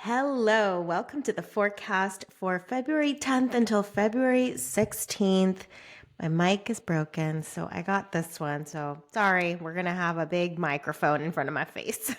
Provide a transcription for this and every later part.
Hello, welcome to the forecast for February 10th until February 16th. My mic is broken, so I got this one. So sorry, we're going to have a big microphone in front of my face.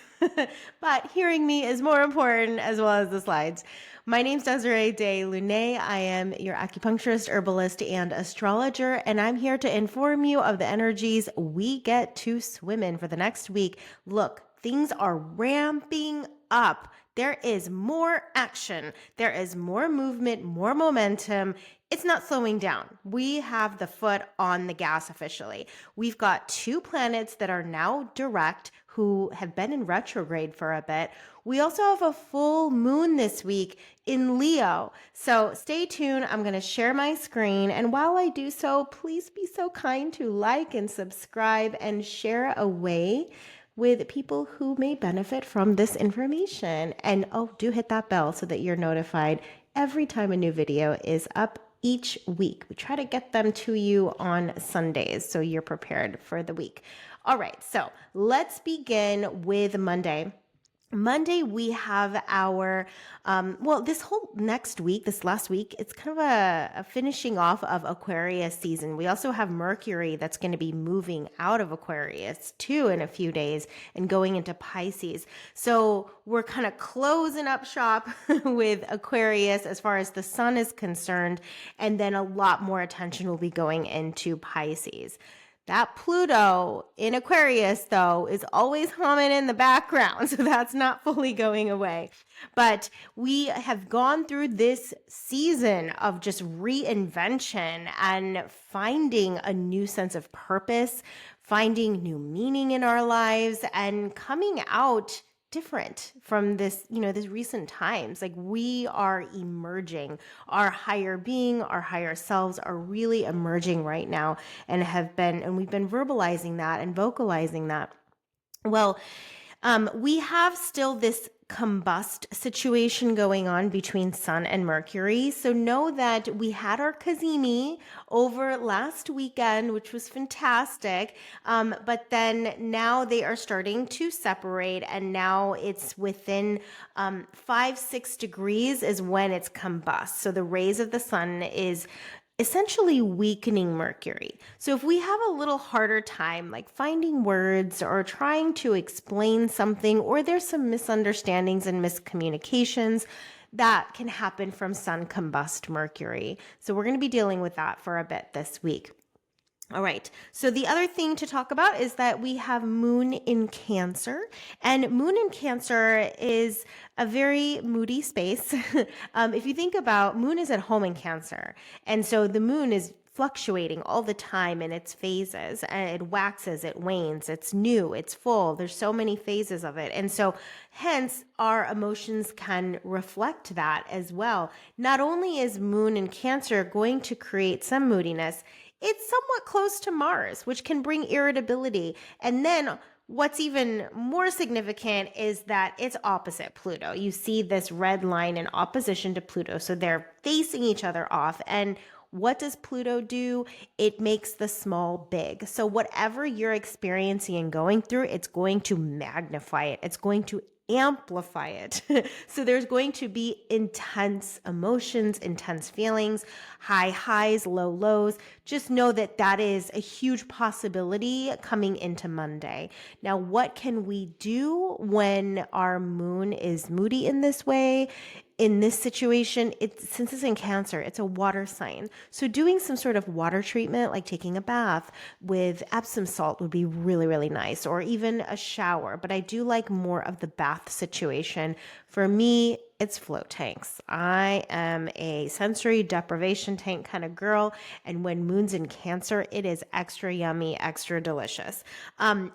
But hearing me is more important as well as the slides. My name's Desiree De Lune. I am your acupuncturist, herbalist, and astrologer, and I'm here to inform you of the energies we get to swim in for the next week. Look, things are ramping up. There is more action. There is more movement, more momentum. It's not slowing down. We have the foot on the gas officially. We've got two planets that are now direct who have been in retrograde for a bit. We also have a full moon this week in Leo. So stay tuned. I'm going to share my screen. And while I do so, please be so kind to like and subscribe and share away with people who may benefit from this information. And do hit that bell so that you're notified every time a new video is up each week. We try to get them to you on Sundays so you're prepared for the week. All right, so let's begin with Monday. Monday, we have our, this whole next week, this last week, it's kind of a finishing off of Aquarius season. We also have Mercury that's going to be moving out of Aquarius too in a few days and going into Pisces. So we're kind of closing up shop with Aquarius as far as the sun is concerned. And then a lot more attention will be going into Pisces. That Pluto in Aquarius, though, is always humming in the background, so that's not fully going away. But we have gone through this season of just reinvention and finding a new sense of purpose, finding new meaning in our lives, and coming out different from this, this recent times. Like we are emerging, our higher being, our higher selves are really emerging right now and we've been verbalizing that and vocalizing that. Well, we have still this combust situation going on between Sun and Mercury. So know that we had our Cazimi over last weekend, which was fantastic. But then now they are starting to separate, and now it's within 5-6 degrees is when it's combust. So the rays of the sun is essentially weakening Mercury. So if we have a little harder time like finding words or trying to explain something, or there's some misunderstandings and miscommunications, that can happen from sun combust Mercury. So we're going to be dealing with that for a bit this week. All right. So the other thing to talk about is that we have Moon in Cancer, and Moon in Cancer is a very moody space. If you think about Moon is at home in Cancer, and so the Moon is fluctuating all the time in its phases, and it waxes, it wanes, it's new, it's full. There's so many phases of it. And so hence our emotions can reflect that as well. Not only is Moon in Cancer going to create some moodiness, it's somewhat close to Mars, which can bring irritability. And then what's even more significant is that it's opposite Pluto. You see this red line in opposition to Pluto. So they're facing each other off. And what does Pluto do? It makes the small big. So whatever you're experiencing and going through, it's going to magnify it. It's going to amplify it. So there's going to be intense emotions, intense feelings, high highs, low lows. Just know that that is a huge possibility coming into Monday. Now, what can we do when our moon is moody in this way? In this situation, since it's in Cancer, it's a water sign. So doing some sort of water treatment, like taking a bath with Epsom salt would be really, really nice, or even a shower. But I do like more of the bath situation. For me, it's float tanks. I am a sensory deprivation tank kind of girl. And when moon's in Cancer, it is extra yummy, extra delicious.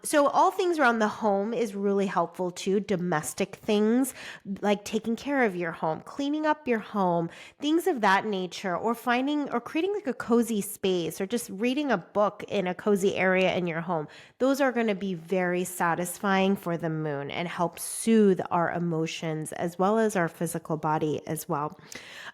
So all things around the home is really helpful too. Domestic things like taking care of your home, cleaning up your home, things of that nature, or finding or creating like a cozy space, or just reading a book in a cozy area in your home. Those are going to be very satisfying for the moon and help soothe our emotions as well as our our physical body as well.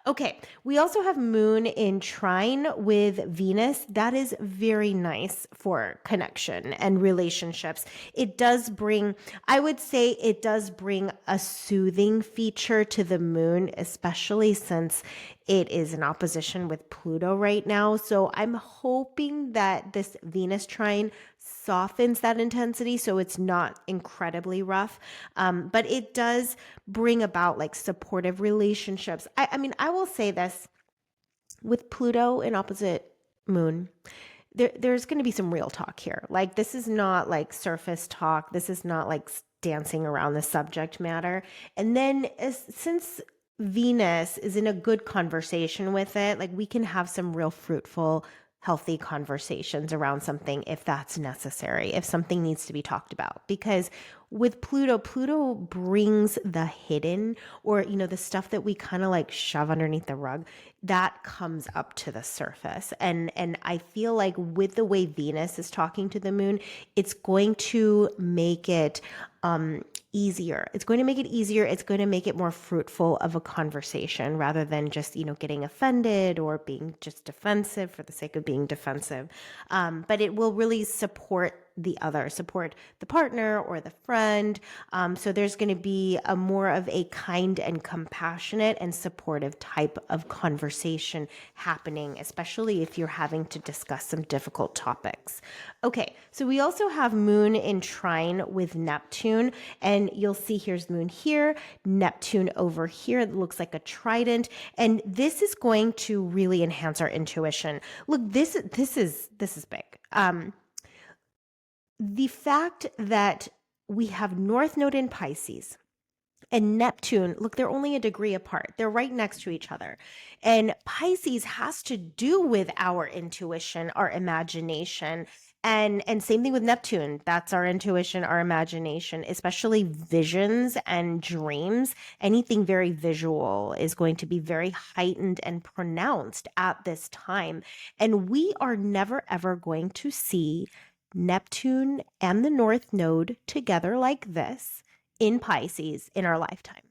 Okay, we also have Moon in trine with Venus. That is very nice for connection and relationships. It does bring, I would say, it does bring a soothing feature to the moon, especially since it is in opposition with Pluto right now. So I'm hoping that this Venus trine softens that intensity so it's not incredibly rough. But it does bring about like supportive relationships. I mean, I will say this with Pluto in opposite moon. There's going to be some real talk here. Like, this is not like surface talk. This is not like dancing around the subject matter. And then since Venus is in a good conversation with it, like, we can have some real fruitful, healthy conversations around something if that's necessary, if something needs to be talked about. Because with Pluto brings the hidden, or, you know, the stuff that we kind of like shove underneath the rug, that comes up to the surface. And I feel like with the way Venus is talking to the moon, it's going to make it easier. It's going to make it easier. It's going to make it more fruitful of a conversation rather than just, you know, getting offended or being just defensive for the sake of being defensive. But it will really support support the partner or the friend. So there's going to be a more of a kind and compassionate and supportive type of conversation happening, especially if you're having to discuss some difficult topics. Okay, so we also have Moon in trine with Neptune, and you'll see here's Moon here, Neptune over here. It looks like a trident, and this is going to really enhance our intuition. Look, this is big. The fact that we have North Node in Pisces and Neptune, look, they're only a degree apart. They're right next to each other. And Pisces has to do with our intuition, our imagination. And same thing with Neptune. That's our intuition, our imagination, especially visions and dreams. Anything very visual is going to be very heightened and pronounced at this time. And we are never, ever going to see Neptune and the North Node together like this in Pisces in our lifetime.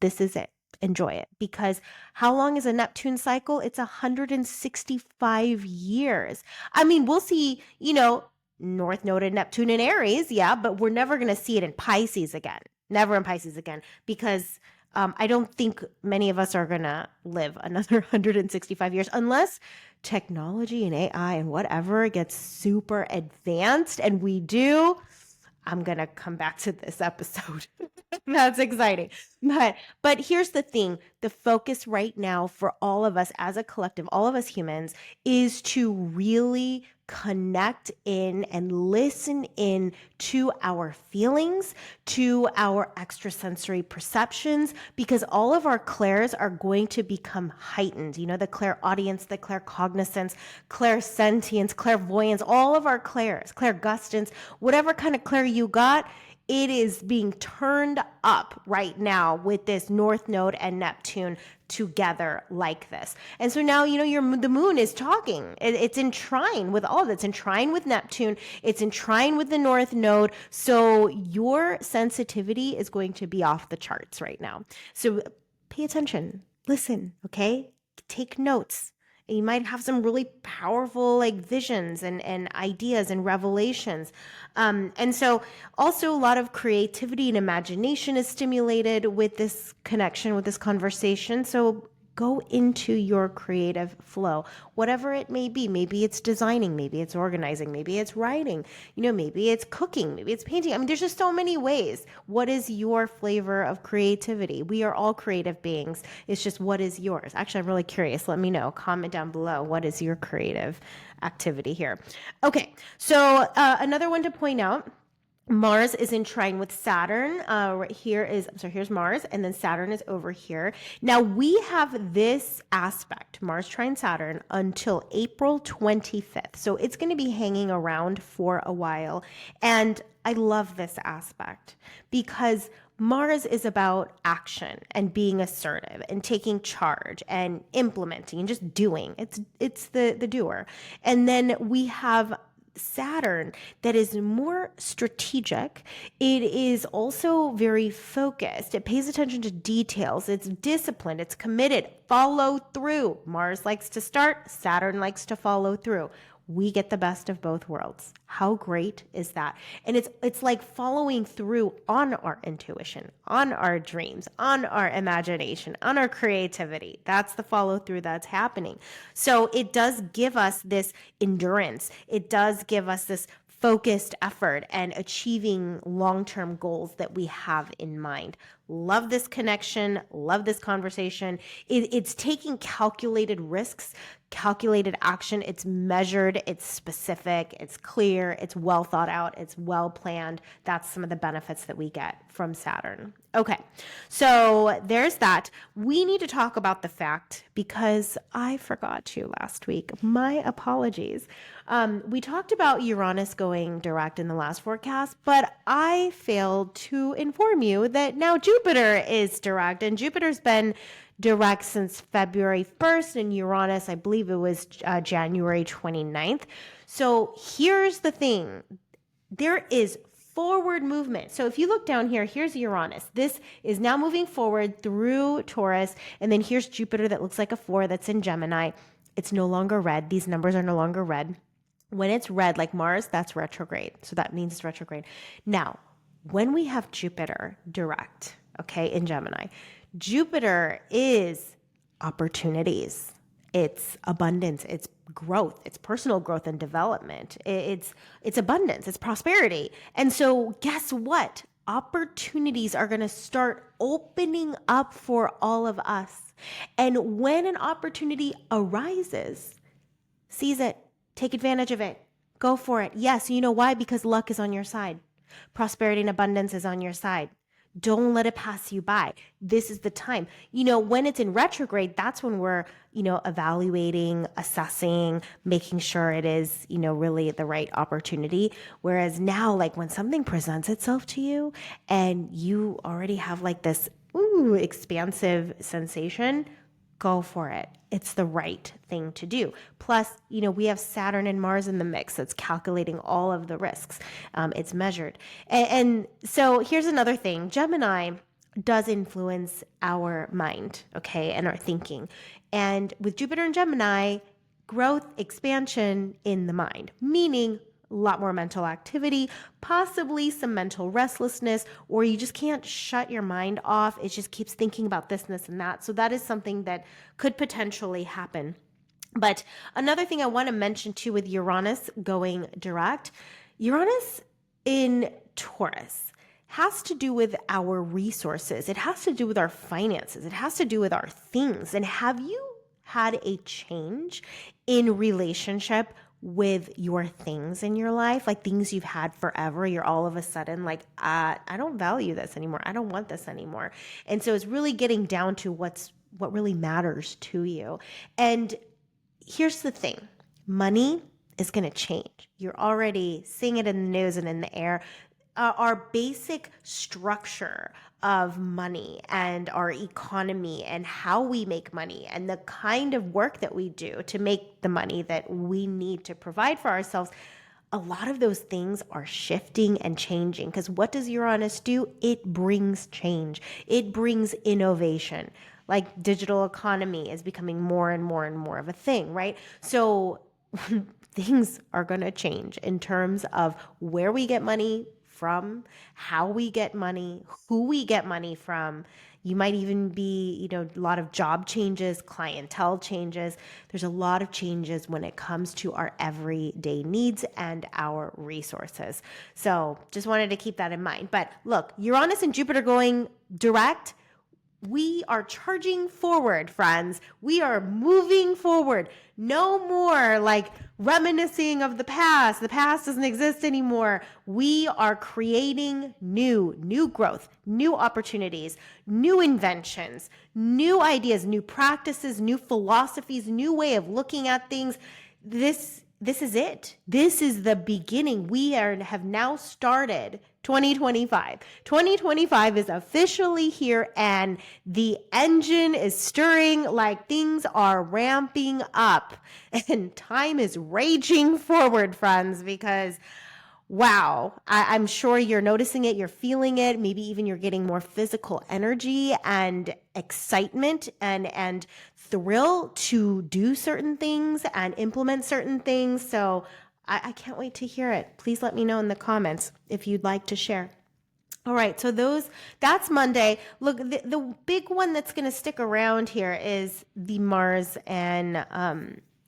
This is it. Enjoy it. Because how long is a Neptune cycle? It's 165 years. I mean, we'll see, you know, North Node and Neptune in Aries, yeah, but we're never going to see it in Pisces again. Never in Pisces again, because I don't think many of us are going to live another 165 years unless technology and AI and whatever gets super advanced, and we do. I'm going to come back to this episode. That's exciting. But here's the thing. The focus right now for all of us as a collective, all of us humans, is to really connect in and listen in to our feelings, to our extrasensory perceptions, because all of our clairs are going to become heightened. You know, the clairaudience, the claircognizance, clairsentience, clairvoyance, all of our clairs, clairgustance, whatever kind of clair you got, it is being turned up right now with this North Node and Neptune together like this. And so now, you know, the moon is talking. It's in trine with all of it. It's in trine with Neptune. It's in trine with the North Node. So your sensitivity is going to be off the charts right now. So pay attention. Listen, okay? Take notes. You might have some really powerful like visions and ideas and revelations. And so also a lot of creativity and imagination is stimulated with this connection, with this conversation. So go into your creative flow, whatever it may be. Maybe it's designing, maybe it's organizing, maybe it's writing, you know, maybe it's cooking, maybe it's painting. I mean, there's just so many ways. What is your flavor of creativity? We are all creative beings. It's just, what is yours? Actually, I'm really curious. Let me know. Comment down below. What is your creative activity here? Okay, so another one to point out, Mars is in trine with Saturn. Right here is, I'm sorry, here's Mars, and then Saturn is over here. Now we have this aspect, Mars trine Saturn, until April 25th. So it's going to be hanging around for a while. And I love this aspect because Mars is about action and being assertive and taking charge and implementing and just doing. It's the doer. And then we have Saturn that is more strategic. It is also very focused. It pays attention to details. It's disciplined. It's committed. Follow through. Mars likes to start. Saturn likes to follow through. We get the best of both worlds. How great is that? And it's like following through on our intuition, on our dreams, on our imagination, on our creativity. That's the follow through that's happening. So it does give us this endurance. It does give us this focused effort and achieving long-term goals that we have in mind. Love this connection. Love this conversation. It's taking calculated risks, calculated action. It's measured. It's specific. It's clear. It's well thought out. It's well planned. That's some of the benefits that we get from Saturn. Okay, so there's that. We need to talk about the fact, because I forgot to last week. My apologies. We talked about Uranus going direct in the last forecast, but I failed to inform you that now Jupiter is direct, and Jupiter's been direct since February 1st, and Uranus, I believe it was January 29th. So here's the thing. There is forward movement. So if you look down here, here's Uranus. This is now moving forward through Taurus, and then here's Jupiter that looks like a 4 that's in Gemini. It's no longer red. These numbers are no longer red. When it's red, like Mars, that's retrograde. So that means it's retrograde. Now, when we have Jupiter direct, okay, in Gemini, Jupiter is opportunities. It's abundance. It's growth. It's personal growth and development. It's abundance. It's prosperity. And so guess what? Opportunities are going to start opening up for all of us. And when an opportunity arises, seize it. Take advantage of it. Go for it. Yes, you know why? Because luck is on your side. Prosperity and abundance is on your side. Don't let it pass you by. This is the time. When it's in retrograde, that's when we're, evaluating, assessing, making sure it is, really the right opportunity. Whereas now, like when something presents itself to you and you already have like this, expansive sensation, go for it. It's the right thing to do. Plus, we have Saturn and Mars in the mix. That's calculating all of the risks. It's measured. And so here's another thing. Gemini does influence our mind, okay, and our thinking. And with Jupiter and Gemini, growth, expansion in the mind, meaning a lot more mental activity, possibly some mental restlessness, or you just can't shut your mind off. It just keeps thinking about this and this and that. So that is something that could potentially happen. But another thing I want to mention too with Uranus going direct, Uranus in Taurus has to do with our resources. It has to do with our finances. It has to do with our things. And have you had a change in relationship with your things in your life, like things you've had forever? You're all of a sudden like, I don't value this anymore. I don't want this anymore. And so it's really getting down to what really matters to you. And here's the thing. Money is going to change. You're already seeing it in the news and in the air. Our basic structure of money and our economy and how we make money and the kind of work that we do to make the money that we need to provide for ourselves, a lot of those things are shifting and changing. Because what does Uranus do? It brings change. It brings innovation. Like digital economy is becoming more and more and more of a thing, right? So things are going to change in terms of where we get money from, how we get money, who we get money from. You might even be, a lot of job changes, clientele changes. There's a lot of changes when it comes to our everyday needs and our resources. So just wanted to keep that in mind. But look, Uranus and Jupiter going direct, we are charging forward, friends. We are moving forward. No more like reminiscing of the past. The past doesn't exist anymore. We are creating new growth, new opportunities, new inventions, new ideas, new practices, new philosophies, new way of looking at things. This is it. This is the beginning. We have now started 2025. 2025 is officially here and the engine is stirring, like things are ramping up and time is raging forward, friends, because wow, I'm sure you're noticing it, you're feeling it, maybe even you're getting more physical energy and excitement and thrill to do certain things and implement certain things. So I can't wait to hear it. Please let me know in the comments if you'd like to share. All right, so that's Monday. Look, the big one that's going to stick around here is the Mars and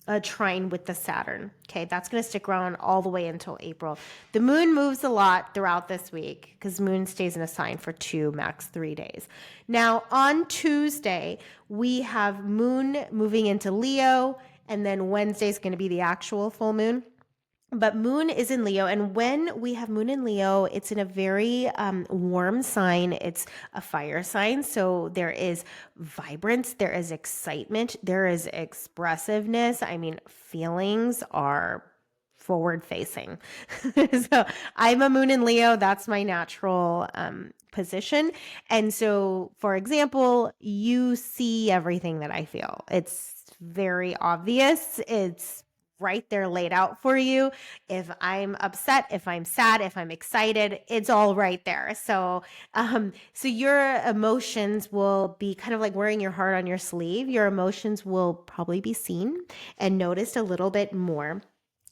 a trine with the Saturn. Okay, that's going to stick around all the way until April. The moon moves a lot throughout this week because moon stays in a sign for 2, max 3 days. Now, on Tuesday, we have moon moving into Leo, and then Wednesday is going to be the actual full moon. But moon is in Leo, and when we have moon in Leo, it's in a very warm sign. It's a fire sign, so there is vibrance, there is excitement, there is expressiveness. I mean, feelings are forward facing. So I'm a moon in Leo. That's my natural position. And so, for example, you see everything that I feel. It's very obvious. It's right there laid out for you. If I'm upset, if I'm sad, if I'm excited, it's all right there. So your emotions will be kind of like wearing your heart on your sleeve. Your emotions will probably be seen and noticed a little bit more.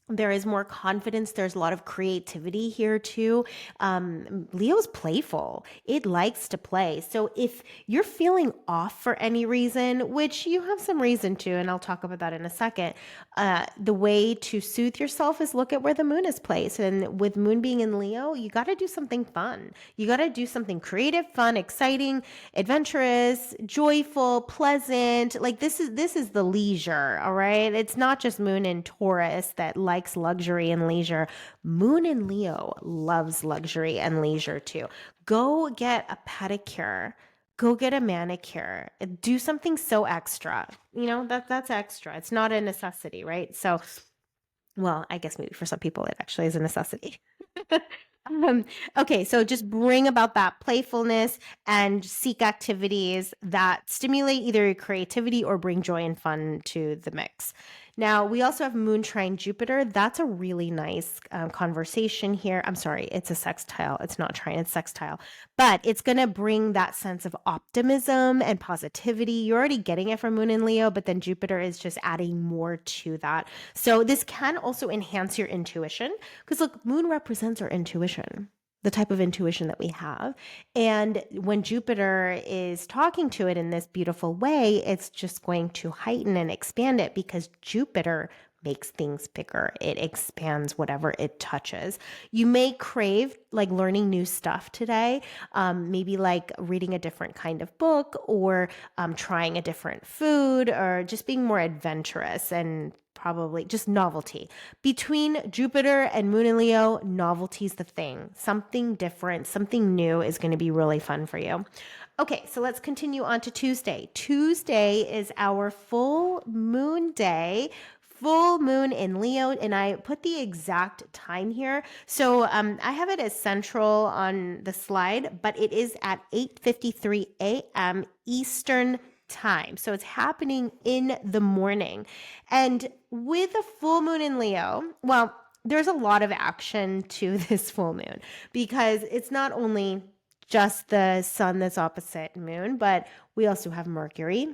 There is more confidence. There's a lot of creativity here too. Leo's playful. It likes to play. So if you're feeling off for any reason, which you have some reason to, and I'll talk about that in a second, the way to soothe yourself is look at where the moon is placed. And with moon being in Leo, you got to do something fun. You got to do something creative, fun, exciting, adventurous, joyful, pleasant. Like this is the leisure. All right. It's not just moon in Taurus that likes luxury and leisure. Moon in Leo loves luxury and leisure too. Go get a pedicure. Go get a manicure. Do something so extra. You know, that's extra. It's not a necessity, right? So, well, I guess maybe for some people it actually is a necessity. Okay, so just bring about that playfulness and seek activities that stimulate either your creativity or bring joy and fun to the mix. Now, we also have moon trine Jupiter. That's a really nice conversation here. I'm sorry, it's a sextile. It's not trine, it's sextile. But it's going to bring that sense of optimism and positivity. You're already getting it from moon in Leo, but then Jupiter is just adding more to that. So this can also enhance your intuition because look, moon represents our intuition, the type of intuition that we have. And when Jupiter is talking to it in this beautiful way, it's just going to heighten and expand it because Jupiter makes things bigger. It expands whatever it touches. You may crave like learning new stuff today, maybe like reading a different kind of book or trying a different food or just being more adventurous and probably just novelty. Between Jupiter and Moon in Leo, novelty's the thing. Something different, something new is going to be really fun for you. Okay, so let's continue on to Tuesday. Tuesday is our full moon day. Full moon in Leo, and I put the exact time here. So I have it as central on the slide, but it is at 8:53 a.m. Eastern time. So it's happening in the morning. And with a full moon in Leo, well, there's a lot of action to this full moon because it's not only just the sun that's opposite moon, but we also have Mercury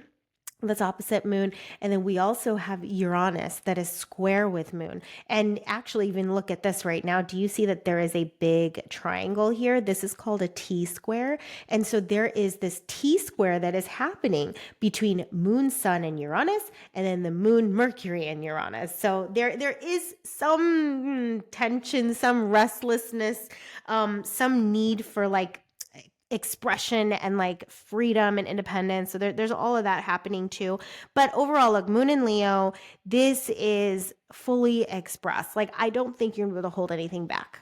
that's opposite moon. And then we also have Uranus that is square with moon. And actually, even look at this right now. Do you see that there is a big triangle here? This is called a T square. And so there is this T square that is happening between moon, sun, and Uranus, and then the moon, Mercury, and Uranus. So there is some tension, some restlessness, some need for like expression and like freedom and independence. So there's all of that happening too. But overall, look, moon in Leo, this is fully expressed. Like, I don't think you're able to hold anything back.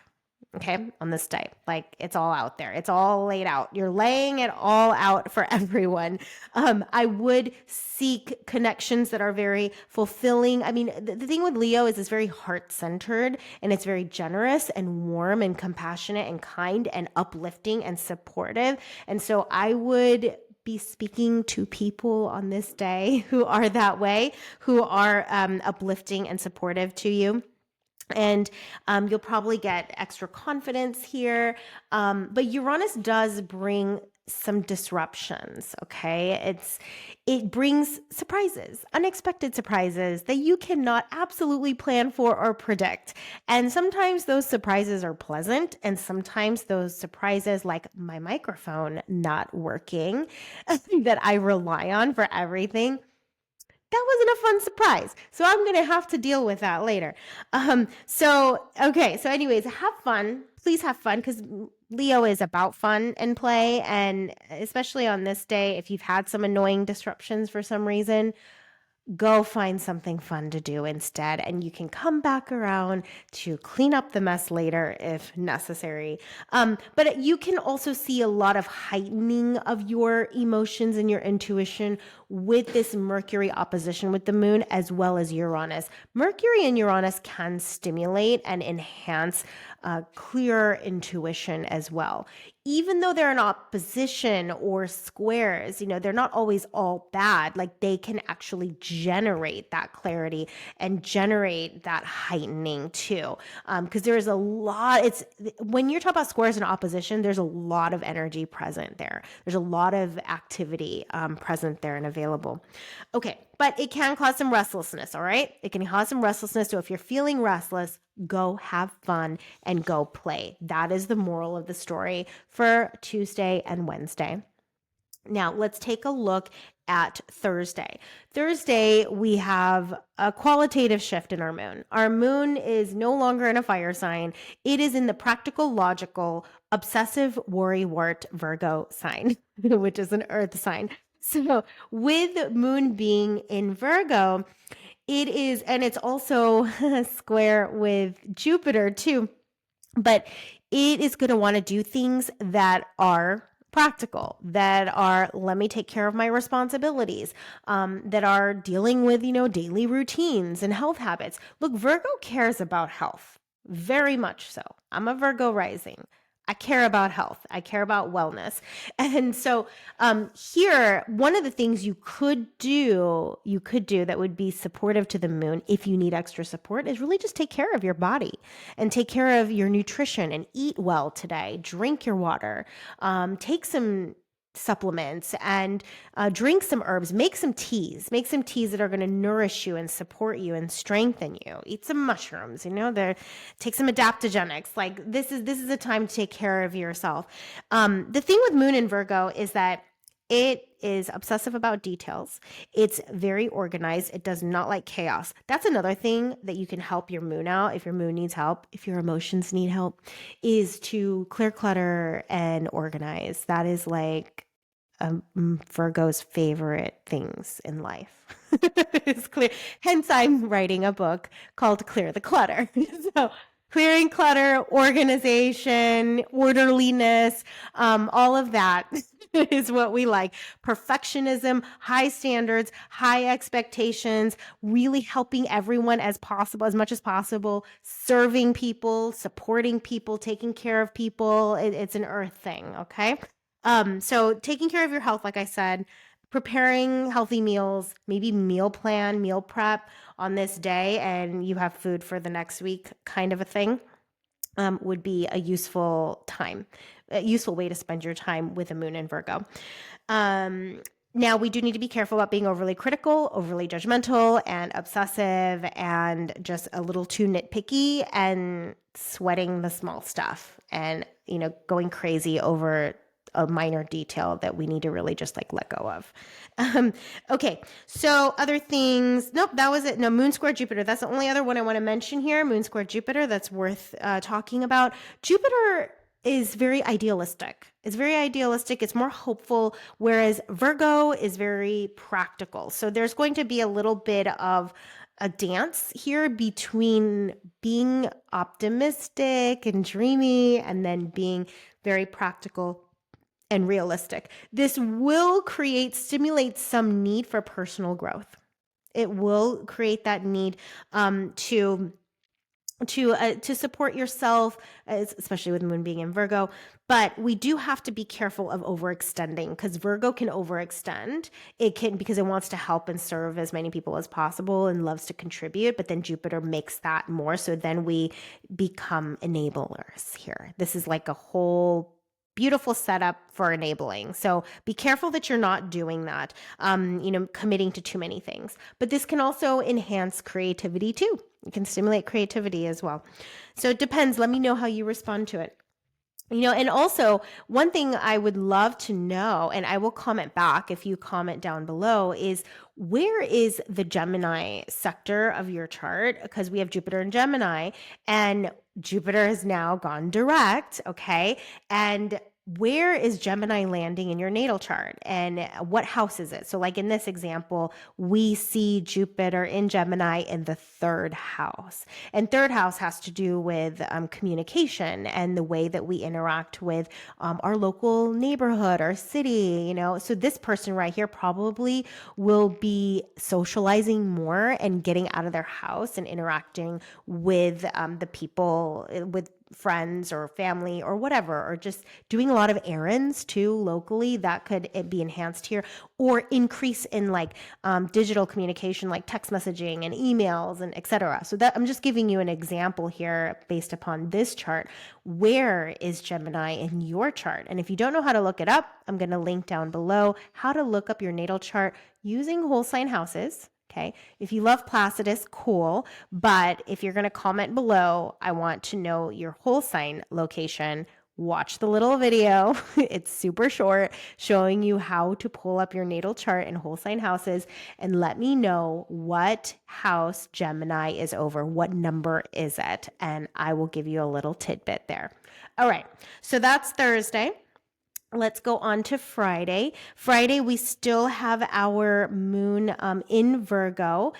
okay, on this day. Like it's all out there. It's all laid out. You're laying it all out for everyone. I would seek connections that are very fulfilling. I mean, the thing with Leo is it's very heart-centered and it's very generous and warm and compassionate and kind and uplifting and supportive. And so I would be speaking to people on this day who are that way, who are uplifting and supportive to you. And you'll probably get extra confidence here. But Uranus does bring some disruptions, okay? It brings surprises, unexpected surprises that you cannot absolutely plan for or predict. And sometimes those surprises are pleasant, and sometimes those surprises, like my microphone not working, that I rely on for everything, that wasn't a fun surprise. So I'm going to have to deal with that later. Okay. So anyways, have fun. Please have fun, because Leo is about fun and play. And especially on this day, if you've had some annoying disruptions for some reason, go find something fun to do instead, and you can come back around to clean up the mess later if necessary. But you can also see a lot of heightening of your emotions and your intuition with this Mercury opposition with the moon, as well as Uranus. Mercury and Uranus can stimulate and enhance clear intuition as well. Even though they're in opposition or squares, they're not always all bad. Like they can actually generate that clarity and generate that heightening too. Because there's a lot, when you're talking about squares and opposition, there's a lot of energy present there. There's a lot of activity present there and available. Okay, but it can cause some restlessness, all right? It can cause some restlessness. So if you're feeling restless, go have fun and go play. That is the moral of the story for Tuesday and Wednesday. Now, let's take a look at Thursday. Thursday, we have a qualitative shift in our moon. Our moon is no longer in a fire sign. It is in the practical, logical, obsessive, worrywart Virgo sign, which is an earth sign. So with moon being in Virgo, it is, and it's also square with Jupiter too, but it is going to want to do things that are practical, that are, let me take care of my responsibilities, that are dealing with, daily routines and health habits. Look, Virgo cares about health, very much so. I'm a Virgo rising. I care about health. I care about wellness. And so here, one of the things you could do that would be supportive to the moon if you need extra support is really just take care of your body and take care of your nutrition and eat well today. Drink your water. Take some supplements and drink some herbs. Make some teas that are going to nourish you and support you and strengthen you. Eat some mushrooms, take some adaptogenics. Like this is a time to take care of yourself. The thing with moon in Virgo is that it is obsessive about details. It's very organized. It does not like chaos. That's another thing that you can help your moon out if your moon needs help, if your emotions need help, is to clear clutter and organize. That is like Virgo's favorite things in life. It's clear. Hence, I'm writing a book called Clear the Clutter. So clearing clutter, organization, orderliness, all of that is what we like. Perfectionism, high standards, high expectations, really helping everyone as much as possible, serving people, supporting people, taking care of people. It's an earth thing, okay? So taking care of your health, like I said, preparing healthy meals, maybe meal prep on this day, and you have food for the next week kind of a thing, would be a useful way to spend your time with a moon in Virgo. Now, we do need to be careful about being overly critical, overly judgmental, and obsessive, and just a little too nitpicky and sweating the small stuff and, going crazy over a minor detail that we need to really just let go of. Okay, so other things. Nope, that was it. No, Moon square Jupiter. That's the only other one I want to mention here. Moon square Jupiter. That's worth talking about. Jupiter is very idealistic. It's more hopeful, whereas Virgo is very practical. So there's going to be a little bit of a dance here between being optimistic and dreamy and then being very practical and realistic. This will stimulate some need for personal growth. It will create that need to support yourself, especially with moon being in Virgo. But we do have to be careful of overextending, because Virgo can overextend. It can, because it wants to help and serve as many people as possible and loves to contribute. But then Jupiter makes that more. So then we become enablers here. This is like a whole beautiful setup for enabling. So be careful that you're not doing that, committing to too many things. But this can also enhance creativity too. It can stimulate creativity as well. So it depends. Let me know how you respond to it. And also one thing I would love to know, and I will comment back if you comment down below, is where is the Gemini sector of your chart? Because we have Jupiter in Gemini, and Jupiter has now gone direct, okay? And where is Gemini landing in your natal chart, and what house is it? So like in this example, we see Jupiter in Gemini in the third house, and third house has to do with communication and the way that we interact with our local neighborhood, our city, so this person right here probably will be socializing more and getting out of their house and interacting with the people, with friends or family or whatever, or just doing a lot of errands too locally. That could be enhanced here, or increase in like digital communication, like text messaging and emails and etc. So that, I'm just giving you an example here based upon this chart. Where is Gemini in your chart? And if you don't know how to look it up, I'm going to link down below how to look up your natal chart using whole sign houses. Okay. If you love Placidus, cool. But if you're going to comment below, I want to know your whole sign location. Watch the little video. It's super short, showing you how to pull up your natal chart in whole sign houses, and let me know what house Gemini is over. What number is it? And I will give you a little tidbit there. All right. So that's Thursday. Let's go on to Friday. Friday, we still have our moon in Virgo,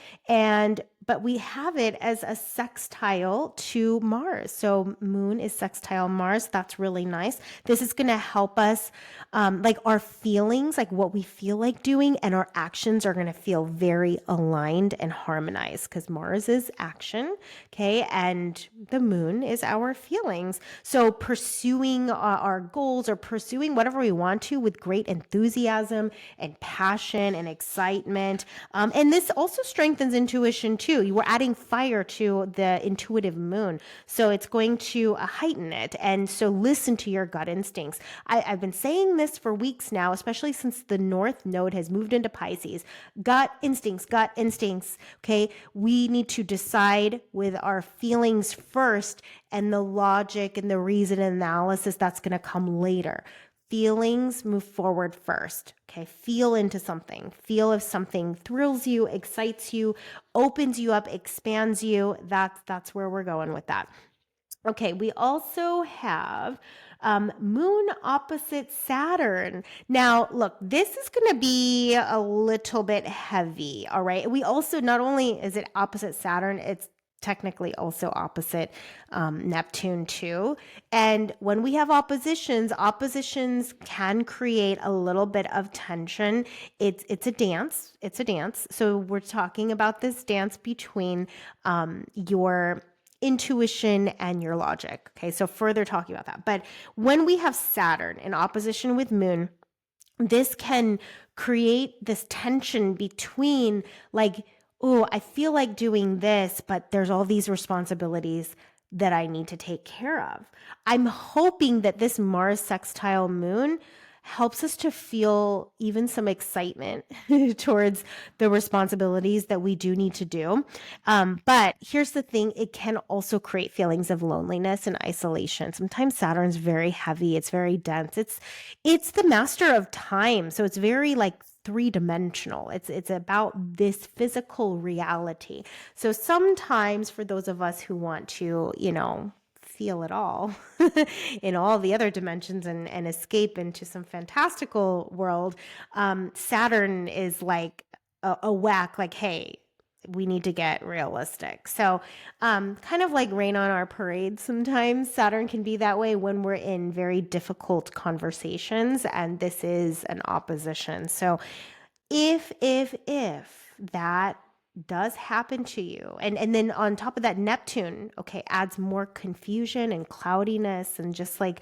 but we have it as a sextile to Mars. So moon is sextile Mars. That's really nice. This is going to help us, like our feelings, like what we feel like doing, and our actions are going to feel very aligned and harmonized, because Mars is action, okay? And the moon is our feelings. So pursuing our goals, or pursuing whatever we want to with great enthusiasm and passion and excitement. And this also strengthens intuition too. You were adding fire to the intuitive moon, so it's going to heighten it. And so listen to your gut instincts. I've been saying this for weeks now, especially since the North Node has moved into Pisces. Gut instincts, okay? We need to decide with our feelings first, and the logic and the reason and analysis, that's going to come later. Feelings move forward first, okay? Feel into something. Feel if something thrills you, excites you, opens you up, expands you. That's where we're going with that. Okay, we also have moon opposite Saturn. Now, look, this is going to be a little bit heavy, all right? We also, not only is it opposite Saturn, it's technically also opposite Neptune too. And when we have oppositions can create a little bit of tension. It's a dance. So we're talking about this dance between your intuition and your logic. Okay, so further talking about that. But when we have Saturn in opposition with Moon, this can create this tension between like, oh, I feel like doing this, but there's all these responsibilities that I need to take care of. I'm hoping that this Mars sextile moon helps us to feel even some excitement towards the responsibilities that we do need to do. But here's the thing, it can also create feelings of loneliness and isolation. Sometimes Saturn's very heavy, it's very dense. It's the master of time. So it's very like three-dimensional. It's about this physical reality. So sometimes for those of us who want to, feel it all in all the other dimensions and escape into some fantastical world, Saturn is like a whack, like, hey, we need to get realistic. So, kind of like rain on our parade sometimes, Saturn can be that way when we're in very difficult conversations, and this is an opposition. So, if that does happen to you, and then on top of that, Neptune, okay, adds more confusion and cloudiness and just like,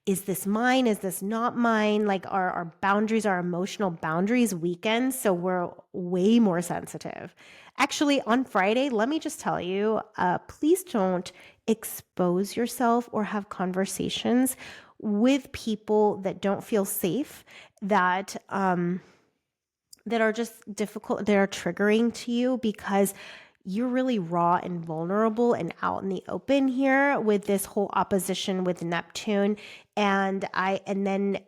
is this mine? Is this not mine? Like our boundaries, our emotional boundaries weaken. So we're way more sensitive. Actually, on Friday, let me just tell you, please don't expose yourself or have conversations with people that don't feel safe, that are just difficult, that are triggering to you, because you're really raw and vulnerable and out in the open here with this whole opposition with Neptune. And then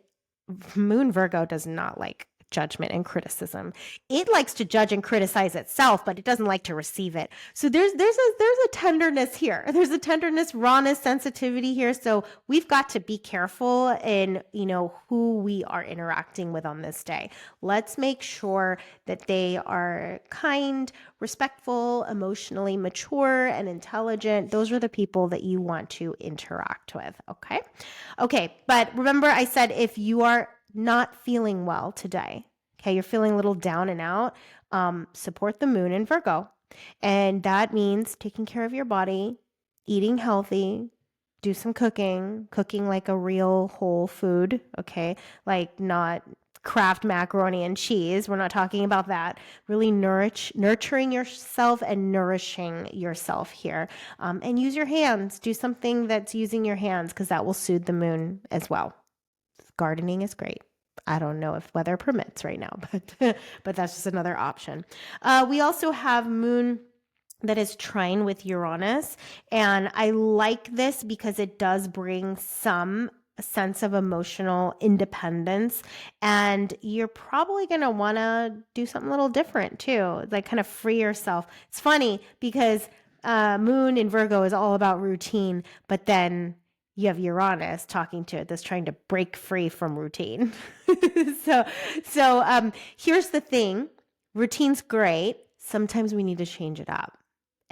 Moon Virgo does not like judgment and criticism. It likes to judge and criticize itself, but it doesn't like to receive it. So there's a tenderness here. There's a tenderness, rawness, sensitivity here. So we've got to be careful in, who we are interacting with on this day. Let's make sure that they are kind, respectful, emotionally mature, and intelligent. Those are the people that you want to interact with. Okay. But remember, I said, if you are not feeling well today, okay, you're feeling a little down and out, support the moon in Virgo. And that means taking care of your body, eating healthy, do some cooking like a real whole food, okay? Like not Kraft macaroni and cheese. We're not talking about that. Really nurturing yourself and nourishing yourself here. And use your hands. Do something that's using your hands, because that will soothe the moon as well. Gardening is great. I don't know if weather permits right now, but that's just another option. We also have moon that is trine with Uranus, and I like this because it does bring some sense of emotional independence, and you're probably going to want to do something a little different too, like kind of free yourself. It's funny because moon in Virgo is all about routine, but then you have Uranus talking to it that's trying to break free from routine. So here's the thing. Routine's great. Sometimes we need to change it up.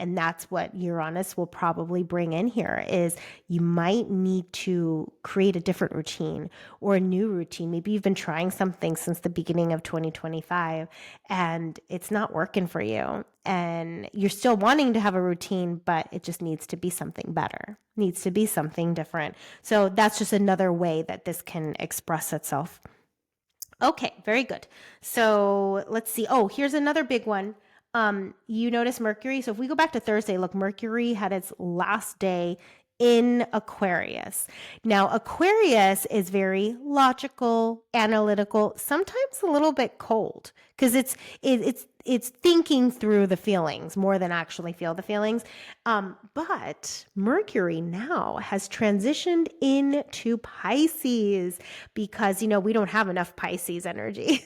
And that's what Uranus will probably bring in here, is you might need to create a different routine or a new routine. Maybe you've been trying something since the beginning of 2025 and it's not working for you. And you're still wanting to have a routine, but it just needs to be something better, needs to be something different. So that's just another way that this can express itself. Okay, very good. So let's see. Oh, here's another big one. You notice Mercury. So if we go back to Thursday, look, Mercury had its last day in Aquarius. Now, Aquarius is very logical, analytical, sometimes a little bit cold, because it's thinking through the feelings more than actually feel the feelings. But Mercury now has transitioned into Pisces, because, we don't have enough Pisces energy.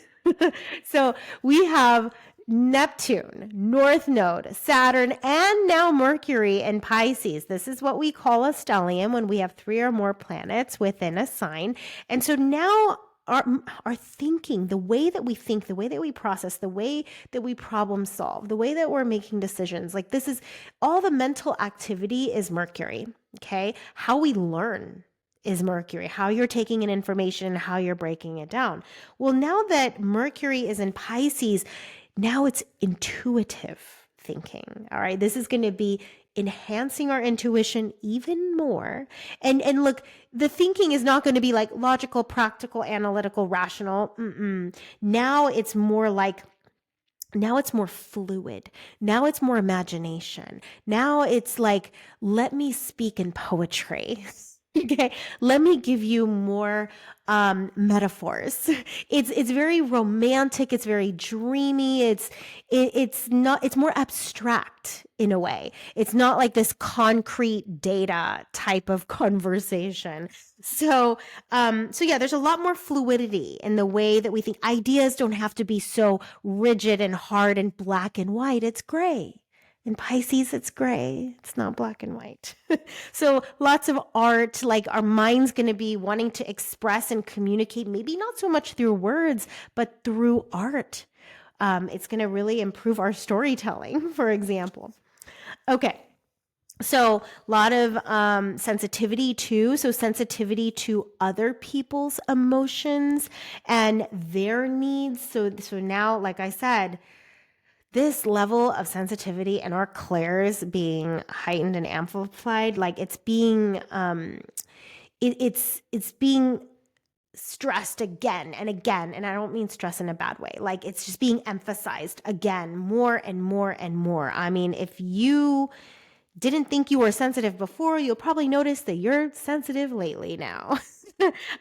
So we have Neptune-North Node, Saturn, and now Mercury in Pisces. This is what we call a stellium, when we have 3 or more planets within a sign. And so now our thinking, the way that we think, the way that we process, the way that we problem solve, the way that we're making decisions, like this is all the mental activity is Mercury, okay? How we learn is Mercury, how you're taking in information, how you're breaking it down. Well, now that Mercury is in Pisces, now it's intuitive thinking. All right. This is going to be enhancing our intuition even more. And look, the thinking is not going to be like logical, practical, analytical, rational. Now it's more like, now it's more fluid. Now it's more imagination. Now it's like, let me speak in poetry. Okay, let me give you more metaphors. It's very romantic. It's very dreamy. It's more abstract in a way. It's not like this concrete data type of conversation. So yeah, there's a lot more fluidity in the way that we think. Ideas don't have to be so rigid and hard and black and white. It's gray. In Pisces, it's gray. It's not black and white. So lots of art, like our mind's going to be wanting to express and communicate, maybe not so much through words, but through art. It's going to really improve our storytelling, for example. Okay. So a lot of sensitivity too. So sensitivity to other people's emotions and their needs. So now, like I said, this level of sensitivity and our clairs being heightened and amplified, like it's being it's being stressed again and again. And I don't mean stress in a bad way. Like it's just being emphasized again, more and more and more. I mean, if you didn't think you were sensitive before, you'll probably notice that you're sensitive lately now.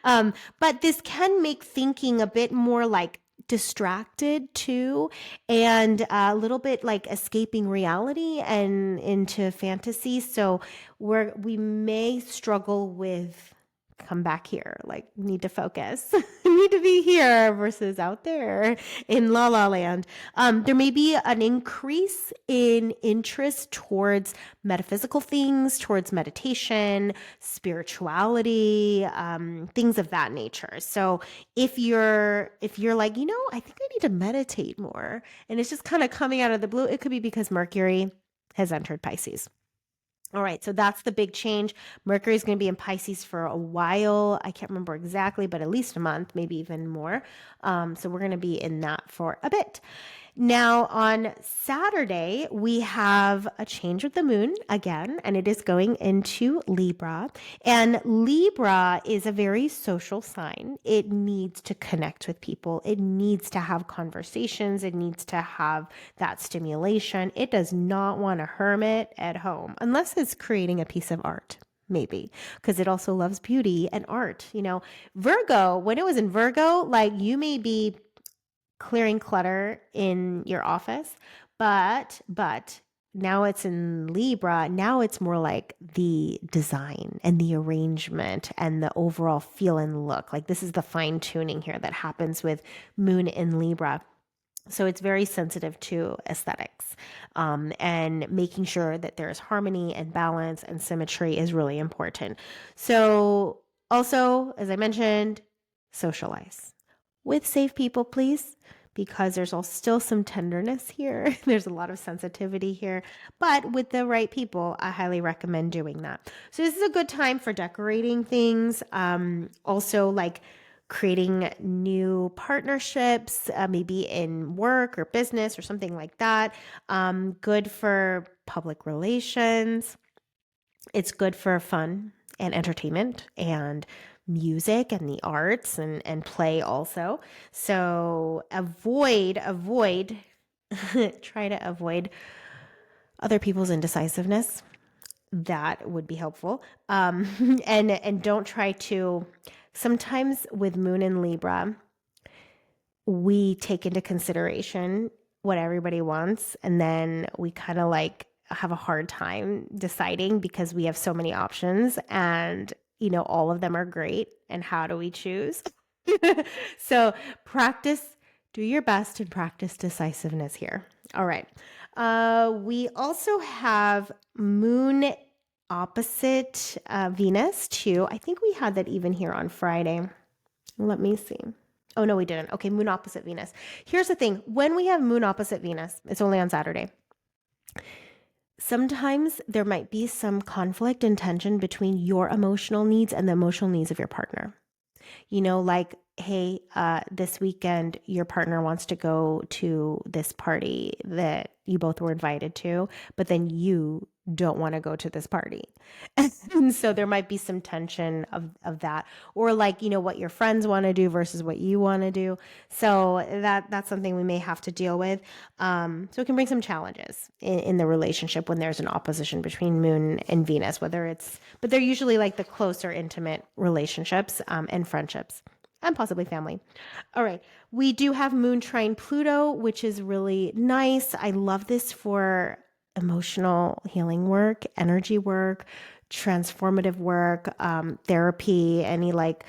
But this can make thinking a bit more like distracted too, and a little bit like escaping reality and into fantasy. So we may struggle with come back here, like need to focus, need to be here versus out there in la la land. There may be an increase in interest towards metaphysical things, towards meditation, spirituality, things of that nature. So if you're like, I think I need to meditate more, and it's just kind of coming out of the blue, it could be because Mercury has entered Pisces. All right, so that's the big change. Mercury is going to be in Pisces for a while. I can't remember exactly, but at least a month, maybe even more. So we're going to be in that for a bit. Now, on Saturday, we have a change of the moon again, and it is going into Libra. And Libra is a very social sign. It needs to connect with people. It needs to have conversations. It needs to have that stimulation. It does not want to hermit at home unless it's creating a piece of art. Maybe because it also loves beauty and art. Virgo, when it was in Virgo, like you may be clearing clutter in your office, but now it's in Libra. Now it's more like the design and the arrangement and the overall feel and look. Like this is the fine tuning here that happens with moon in Libra. So it's very sensitive to aesthetics, and making sure that there's harmony and balance and symmetry is really important. So also, as I mentioned, socialize with safe people, please, because there's still some tenderness here. There's a lot of sensitivity here, but with the right people, I highly recommend doing that. So this is a good time for decorating things. Also like creating new partnerships, maybe in work or business or something like that. Good for public relations. It's good for fun and entertainment and music and the arts and play also. So try to avoid other people's indecisiveness. That would be helpful. And don't try to, sometimes with moon in Libra, we take into consideration what everybody wants, and then we kind of like have a hard time deciding because we have so many options, and all of them are great, and how do we choose? So do your best and practice decisiveness here. All right. We also have moon opposite Venus too. I think we had that even here on Friday. Let me see. Oh, no, we didn't. Okay, moon opposite Venus. Here's the thing. When we have moon opposite Venus, it's only on Saturday. Sometimes there might be some conflict and tension between your emotional needs and the emotional needs of your partner. Like, hey, this weekend, your partner wants to go to this party that you both were invited to, but then you don't want to go to this party. And so there might be some tension of that, or like, what your friends want to do versus what you want to do. So that's something we may have to deal with. So it can bring some challenges in the relationship when there's an opposition between moon and Venus, but they're usually like the closer, intimate relationships, and friendships, and possibly family. All right. We do have moon trine Pluto, which is really nice. I love this for emotional healing work, energy work, transformative work, therapy, any like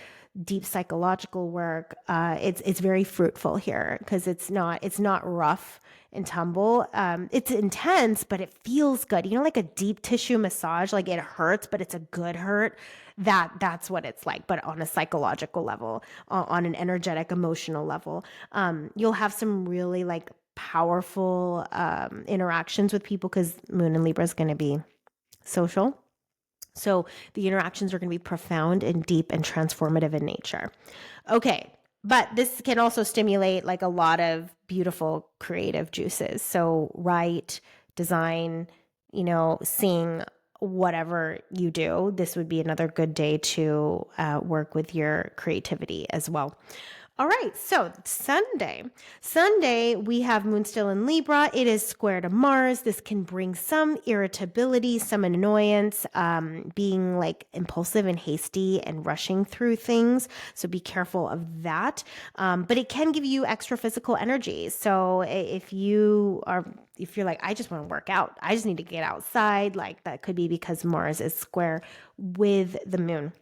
deep psychological work. It's very fruitful here because it's not rough and tumble. It's intense, but it feels good. Like a deep tissue massage, like it hurts, but it's a good hurt. That's what it's like, but on a psychological level, on an energetic, emotional level. You'll have some really like powerful interactions with people because Moon in Libra is going to be social. So the interactions are going to be profound and deep and transformative in nature. Okay. But this can also stimulate like a lot of beautiful creative juices. So write, design, sing, whatever you do, this would be another good day to work with your creativity as well. All right, so Sunday. Sunday, we have Moon still in Libra. It is square to Mars. This can bring some irritability, some annoyance, being like impulsive and hasty and rushing through things. So be careful of that. But it can give you extra physical energy. So if you're like, I just want to work out, I just need to get outside, like that could be because Mars is square with the moon.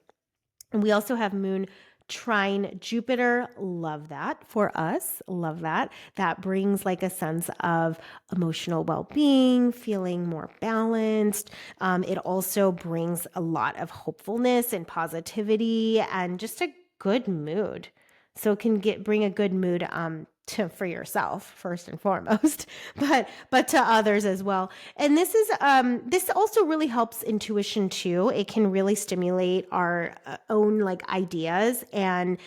And we also have Moon trine Jupiter. Love that for us. Love that. That brings like a sense of emotional well-being, feeling more balanced. It also brings a lot of hopefulness and positivity and just a good mood. So it can bring a good mood for yourself first and foremost, but to others as well. And this also really helps intuition too. It can really stimulate our own like ideas and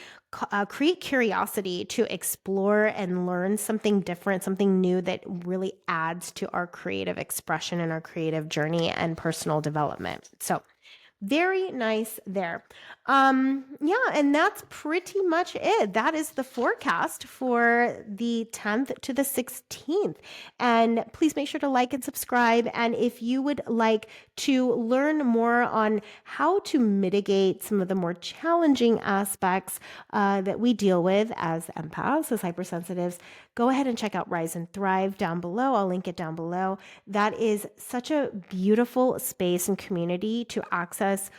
create curiosity to explore and learn something different, something new that really adds to our creative expression and our creative journey and personal development. So very nice there. Yeah, and that's pretty much it. That is the forecast for the 10th to the 16th. And please make sure to like and subscribe. And if you would like to learn more on how to mitigate some of the more challenging aspects that we deal with as empaths, as hypersensitives, go ahead and check out Rise and Thrive down below. I'll link it down below. That is such a beautiful space and community to access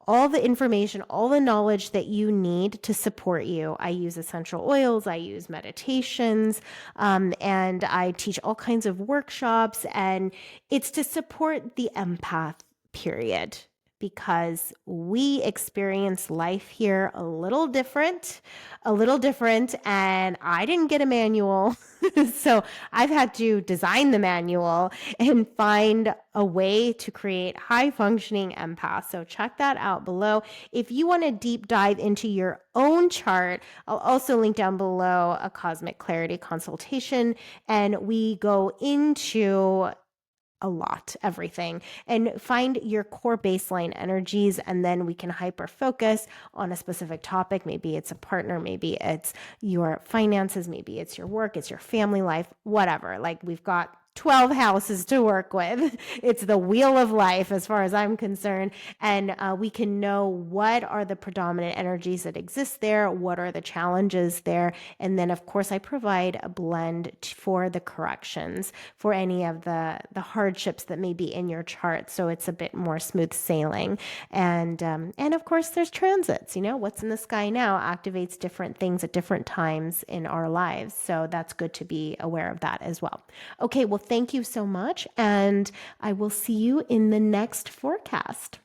all the information, all the knowledge that you need to support you. I use essential oils, I use meditations, and I teach all kinds of workshops, and it's to support the empath, period. Because we experience life here a little different, and I didn't get a manual. So I've had to design the manual and find a way to create high functioning empaths. So check that out below. If you want to deep dive into your own chart, I'll also link down below a cosmic clarity consultation, and we go into a lot, everything, and find your core baseline energies. And then we can hyper focus on a specific topic. Maybe it's a partner, maybe it's your finances, maybe it's your work, it's your family life, whatever. Like we've got 12 houses to work with. It's the wheel of life as far as I'm concerned. And we can know what are the predominant energies that exist there, what are the challenges there. And then, of course, I provide a blend for the corrections for any of the hardships that may be in your chart. So it's a bit more smooth sailing. And of course, there's transits. What's in the sky now activates different things at different times in our lives. So that's good to be aware of that as well. Okay, well, thank you so much, and I will see you in the next forecast.